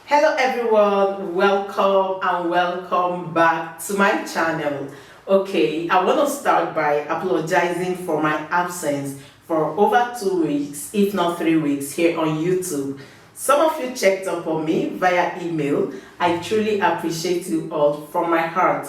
Hello everyone, welcome back to my channel. Okay, I want to start by apologizing for my absence for over 2 weeks, if not 3 weeks, here on YouTube. Some of you checked up on me via email. I truly appreciate you all from my heart.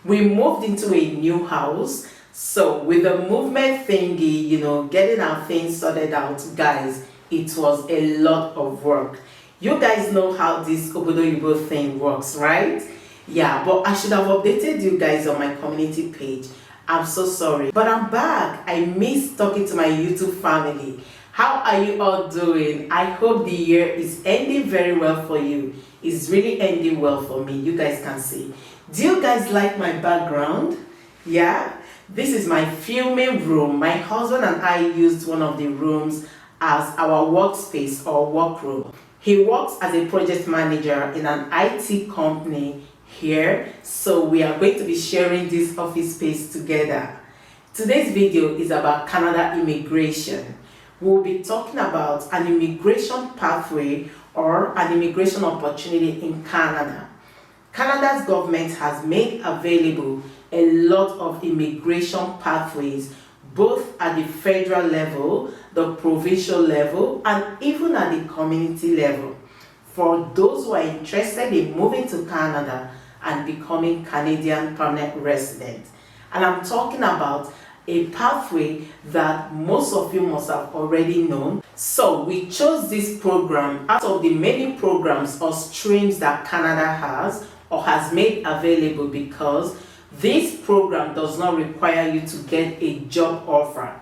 We moved into a new house, so with the movement thingy, getting our things sorted out, guys, it was a lot of work. You guys know how this Obodo thing works, right? Yeah, but I should have updated you guys on my community page. I'm so sorry, but I'm back. I miss talking to my YouTube family. How are you all doing? I hope the year is ending very well for you. It's really ending well for me. You guys can see. Do you guys like my background? Yeah, this is my filming room. My husband and I used one of the rooms as our workspace or workroom. He works as a project manager in an IT company here, so we are going to be sharing this office space together. Today's video is about Canada immigration. We'll be talking about an immigration pathway or an immigration opportunity in Canada. Canada's government has made available a lot of immigration pathways, both at the federal level, the provincial level, and even at the community level, for those who are interested in moving to Canada and becoming Canadian permanent resident. And I'm talking about a pathway that most of you must have already known. So we chose this program out of the many programs or streams that Canada has or has made available, because this program does not require you to get a job offer.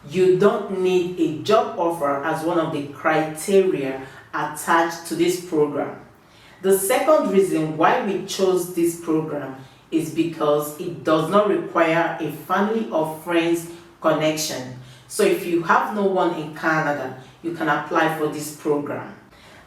You don't need a job offer as one of the criteria attached to this program. The second reason why we chose this program is because it does not require a family or friends connection. So if you have no one in Canada, you can apply for this program.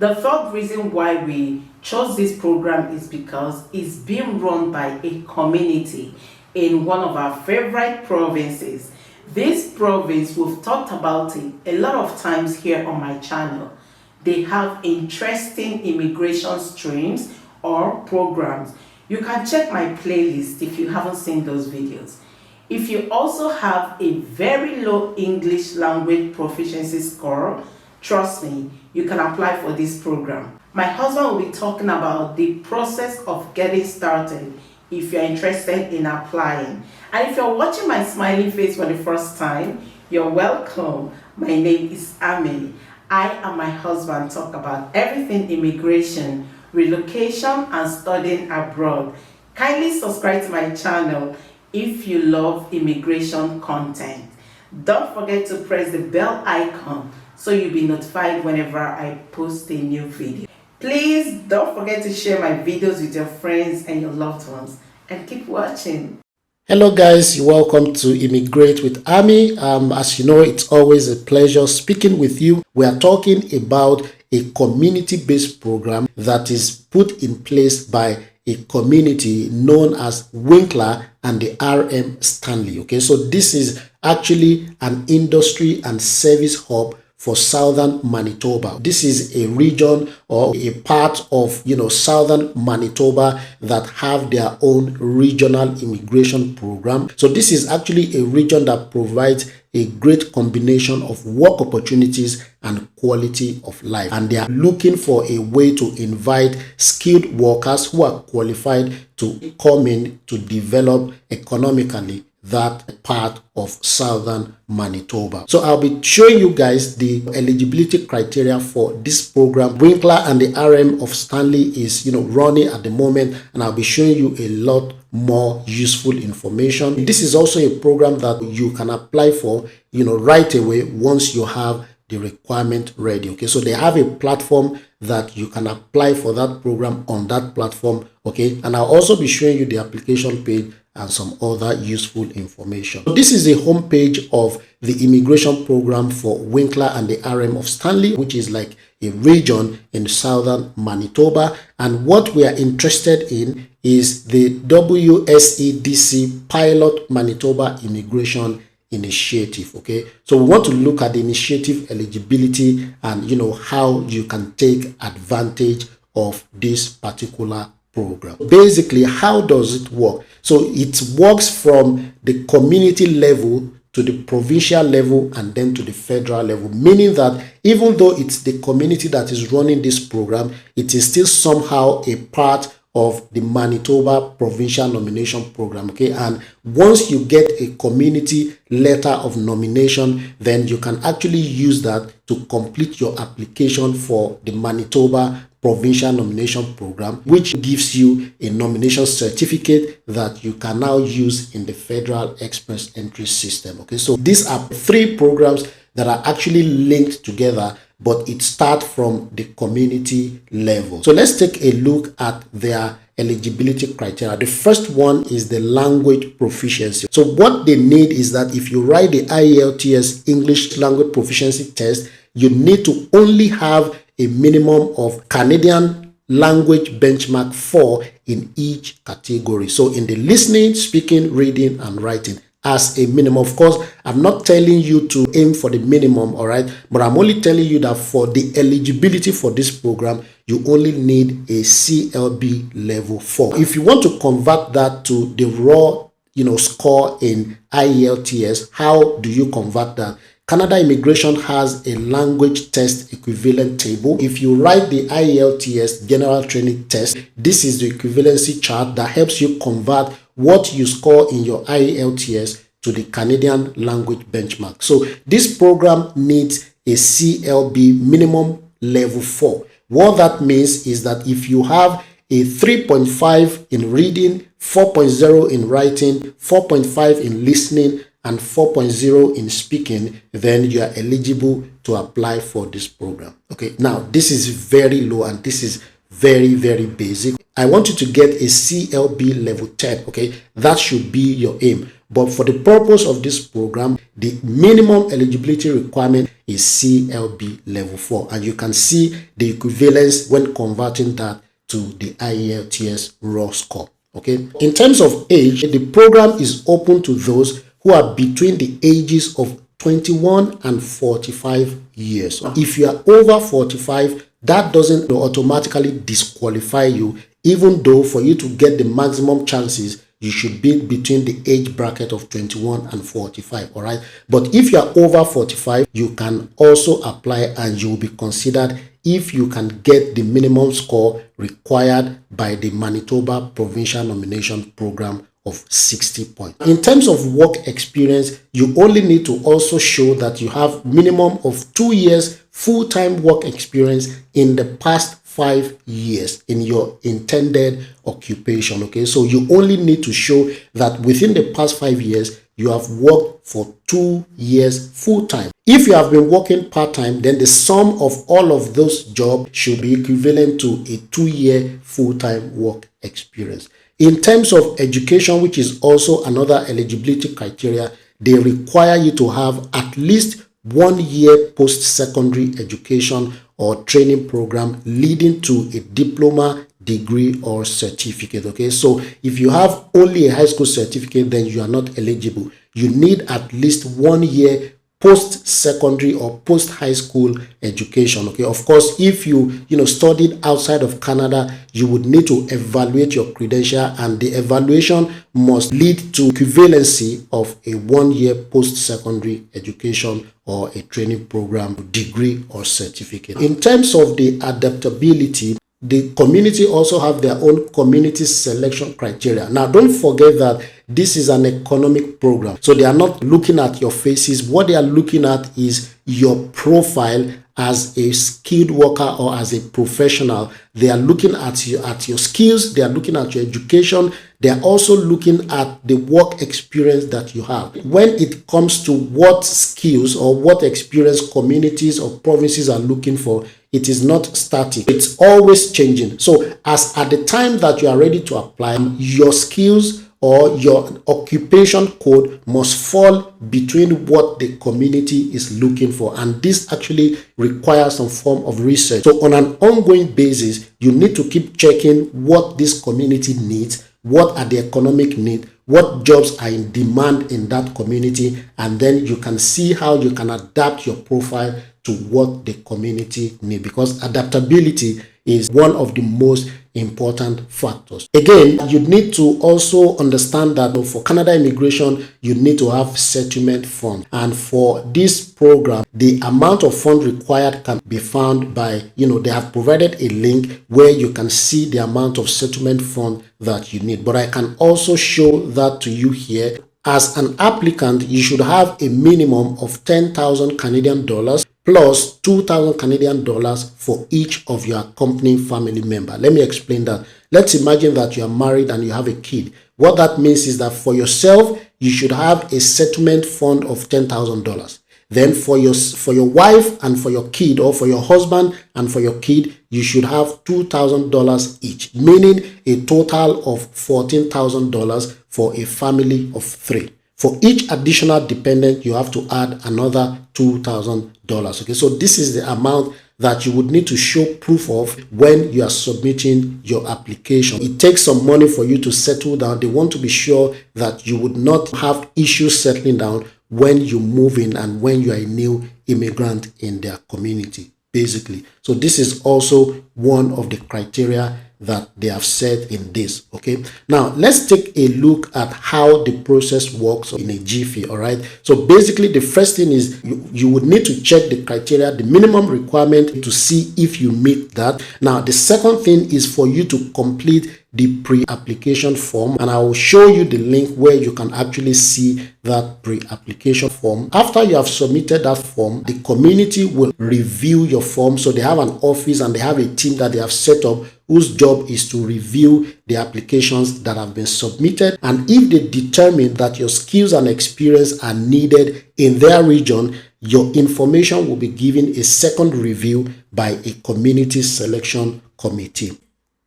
The third reason why we chose this program is because it's being run by a community in one of our favorite provinces. This province, we've talked about it a lot of times here on my channel. They have interesting immigration streams or programs. You can check my playlist if you haven't seen those videos. If you also have a very low English language proficiency score, trust me, you can apply for this program. My husband will be talking about the process of getting started if you're interested in applying. And if you're watching my smiling face for the first time, you're welcome. My name is Ammy. I and my husband talk about everything immigration, relocation, and studying abroad. Kindly subscribe to my channel if you love immigration content. Don't forget to press the bell icon so you'll be notified whenever I post a new video. Please don't forget to share my videos with your friends and your loved ones, and keep watching. Hello guys, you're welcome to Immigrate with Ammy. As you know, it's always a pleasure speaking with you. We are talking about a community-based program that is put in place by a community known as Winkler and the RM Stanley. Okay, so this is actually an industry and service hub for southern Manitoba. This is a region or a part of southern Manitoba that have their own regional immigration program. So this is actually a region that provides a great combination of work opportunities and quality of life, and they are looking for a way to invite skilled workers who are qualified to come in to develop economically that part of southern Manitoba. So I'll be showing you guys the eligibility criteria for this program. Winkler and the RM of Stanley is running at the moment, and I'll be showing you a lot more useful information. This is also a program that you can apply for right away once you have the requirement ready. Okay, so they have a platform that you can apply for that program on that platform. Okay, and I'll also be showing you the application page and some other useful information. So this is the homepage of the immigration program for Winkler and the RM of Stanley, which is like a region in southern Manitoba. And what we are interested in is the WSEDC Pilot Manitoba Immigration Initiative. Okay, so we want to look at the initiative eligibility and how you can take advantage of this particular program. Basically, how does it work? So it works from the community level to the provincial level and then to the federal level, meaning that even though it's the community that is running this program, it is still somehow a part of the Manitoba provincial nomination program. Okay, and once you get a community letter of nomination, then you can actually use that to complete your application for the Manitoba provincial nomination program, which gives you a nomination certificate that you can now use in the federal express entry system. Okay, so these are 3 programs that are actually linked together, but it starts from the community level. So let's take a look at their eligibility criteria. The first one is the language proficiency. So what they need is that if you write the IELTS English language proficiency test, you need to only have a minimum of Canadian language benchmark 4 in each category. So in the listening, speaking, reading, and writing, as a minimum. Of course, I'm not telling you to aim for the minimum, all right, but I'm only telling you that for the eligibility for this program, you only need a CLB level 4. If you want to convert that to the raw, score in IELTS, how do you convert that? Canada Immigration has a language test equivalent table. If you write the IELTS general training test, this is the equivalency chart that helps you convert what you score in your IELTS to the Canadian language benchmark. So this program needs a CLB minimum level 4. What that means is that if you have a 3.5 in reading, 4.0 in writing, 4.5 in listening, and 4.0 in speaking, then you are eligible to apply for this program. Okay, now this is very low and this is very, very basic. I want you to get a CLB level 10. Okay, that should be your aim. But for the purpose of this program, the minimum eligibility requirement is CLB level 4. And you can see the equivalence when converting that to the IELTS raw score. Okay, in terms of age, the program is open to those who are between the ages of 21 and 45 years. If you are over 45, that doesn't automatically disqualify you, even though for you to get the maximum chances, you should be between the age bracket of 21 and 45, all right? But if you are over 45, you can also apply and you will be considered if you can get the minimum score required by the Manitoba Provincial Nomination Program of 60 points. In terms of work experience, you only need to also show that you have minimum of 2 years full-time work experience in the past 5 years in your intended occupation. Okay, so you only need to show that within the past 5 years you have worked for 2 years full-time. If you have been working part-time, then the sum of all of those jobs should be equivalent to a 2-year full-time work experience. In terms of education, which is also another eligibility criteria, they require you to have at least 1 year post-secondary education or training program leading to a diploma, degree, or certificate. Okay, so if you have only a high school certificate, then you are not eligible. You need at least 1 year post-secondary or post-high school education. Okay, of course, if you studied outside of Canada, you would need to evaluate your credential, and the evaluation must lead to equivalency of a 1 year post-secondary education or a training program, degree, or certificate. In terms of the adaptability, the community also have their own community selection criteria. Now, don't forget that this is an economic program. So they are not looking at your faces. What they are looking at is your profile as a skilled worker or as a professional. They are looking at your skills. They are looking at your education. They are also looking at the work experience that you have. When it comes to what skills or what experience communities or provinces are looking for, it is not static. It's always changing. So as at the time that you are ready to apply, your skills or your occupation code must fall between what the community is looking for. And this actually requires some form of research. So on an ongoing basis, you need to keep checking what this community needs, what are the economic needs, what jobs are in demand in that community, and then you can see how you can adapt your profile to what the community needs, because adaptability is one of the most important factors. Again, you need to also understand that for Canada immigration, you need to have settlement fund. And for this program, the amount of fund required can be found by, they have provided a link where you can see the amount of settlement fund that you need. But I can also show that to you here. As an applicant, you should have a minimum of 10,000 Canadian dollars plus 2,000 Canadian dollars for each of your accompanying family member. Let me explain that. Let's imagine that you are married and you have a kid. What that means is that for yourself, you should have a settlement fund of $10,000. Then for your wife and for your kid, or for your husband and for your kid, you should have $2,000 each, meaning a total of $14,000 for a family of 3. For each additional dependent, you have to add another $2,000. Okay, so this is the amount that you would need to show proof of when you are submitting your application. It takes some money for you to settle down. They want to be sure that you would not have issues settling down when you move in and when you are a new immigrant in their community, basically. So this is also one of the criteria that they have set in this. Okay, now let's take a look at how the process works in a jiffy. All right, so basically the first thing is you would need to check the criteria, the minimum requirement, to see if you meet that. Now the second thing is for you to complete the pre-application form, and I will show you the link where you can actually see that pre-application form. After you have submitted that form, the community will review your form. So they have an office and they have a team that they have set up whose job is to review the applications that have been submitted. And if they determine that your skills and experience are needed in their region, your information will be given a second review by a community selection committee.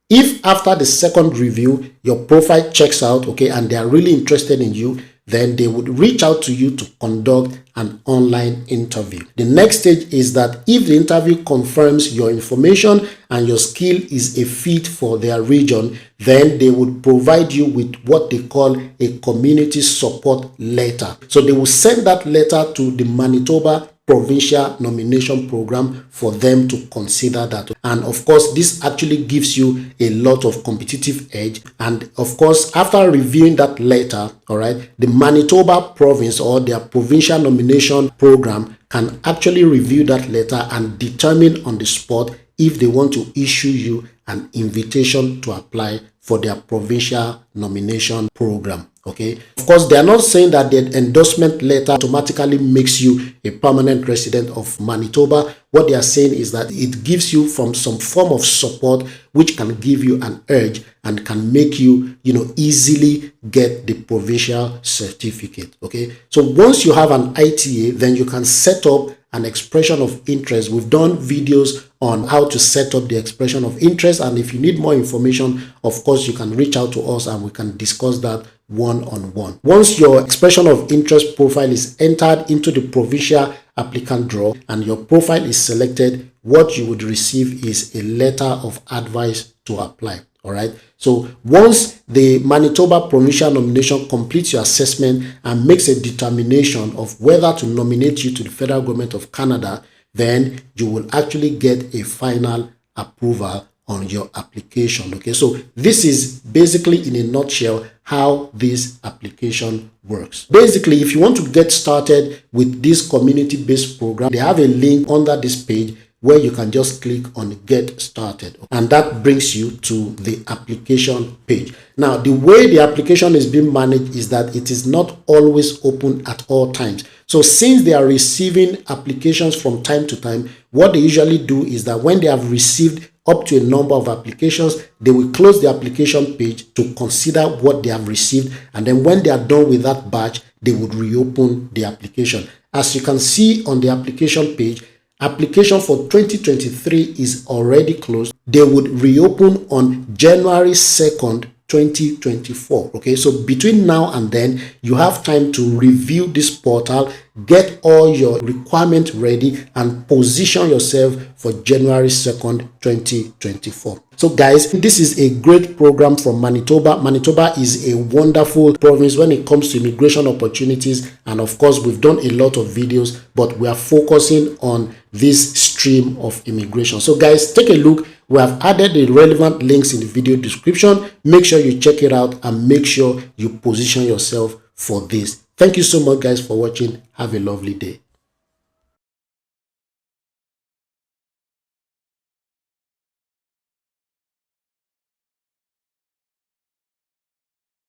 If after the second review, your profile checks out, okay, and they are really interested in you, then they would reach out to you to conduct an online interview. The next stage is that if the interview confirms your information and your skill is a fit for their region, then they would provide you with what they call a community support letter. So they will send that letter to the Manitoba Provincial Nomination Program for them to consider that. And of course, this actually gives you a lot of competitive edge. And of course, after reviewing that letter, all right, the Manitoba province or their provincial nomination program can actually review that letter and determine on the spot if they want to issue you an invitation to apply for their provincial nomination program. Okay, of course, they are not saying that the endorsement letter automatically makes you a permanent resident of Manitoba. What they are saying is that it gives you from some form of support which can give you an edge and can make you, easily get the provincial certificate. Okay, so once you have an ITA, then you can set up an expression of interest. We've done videos on how to set up the expression of interest, and if you need more information, of course, you can reach out to us and we can discuss that one-on-one. Once your expression of interest profile is entered into the provincial applicant draw and your profile is selected, what you would receive is a letter of advice to apply. All right, so once the Manitoba Provincial Nomination completes your assessment and makes a determination of whether to nominate you to the federal government of Canada, then you will actually get a final approval on your application. Okay, so this is basically in a nutshell how this application works. Basically, if you want to get started with this community-based program, they have a link under this page where you can just click on get started, and that brings you to the application page. Now, the way the application is being managed is that it is not always open at all times. So since they are receiving applications from time to time, what they usually do is that when they have received up to a number of applications, they will close the application page to consider what they have received, and then when they are done with that batch, they would reopen the application. As you can see on the application page, application for 2023 is already closed. They would reopen on January 2nd, 2024. Okay, so between now and then, you have time to review this portal, get all your requirements ready, and position yourself for January 2nd, 2024. So guys, this is a great program from Manitoba. Manitoba is a wonderful province when it comes to immigration opportunities. And of course, we've done a lot of videos, but we are focusing on this stream of immigration. So guys, take a look. We have added the relevant links in the video description. Make sure you check it out and make sure you position yourself for this. Thank you so much, guys, for watching. Have a lovely day.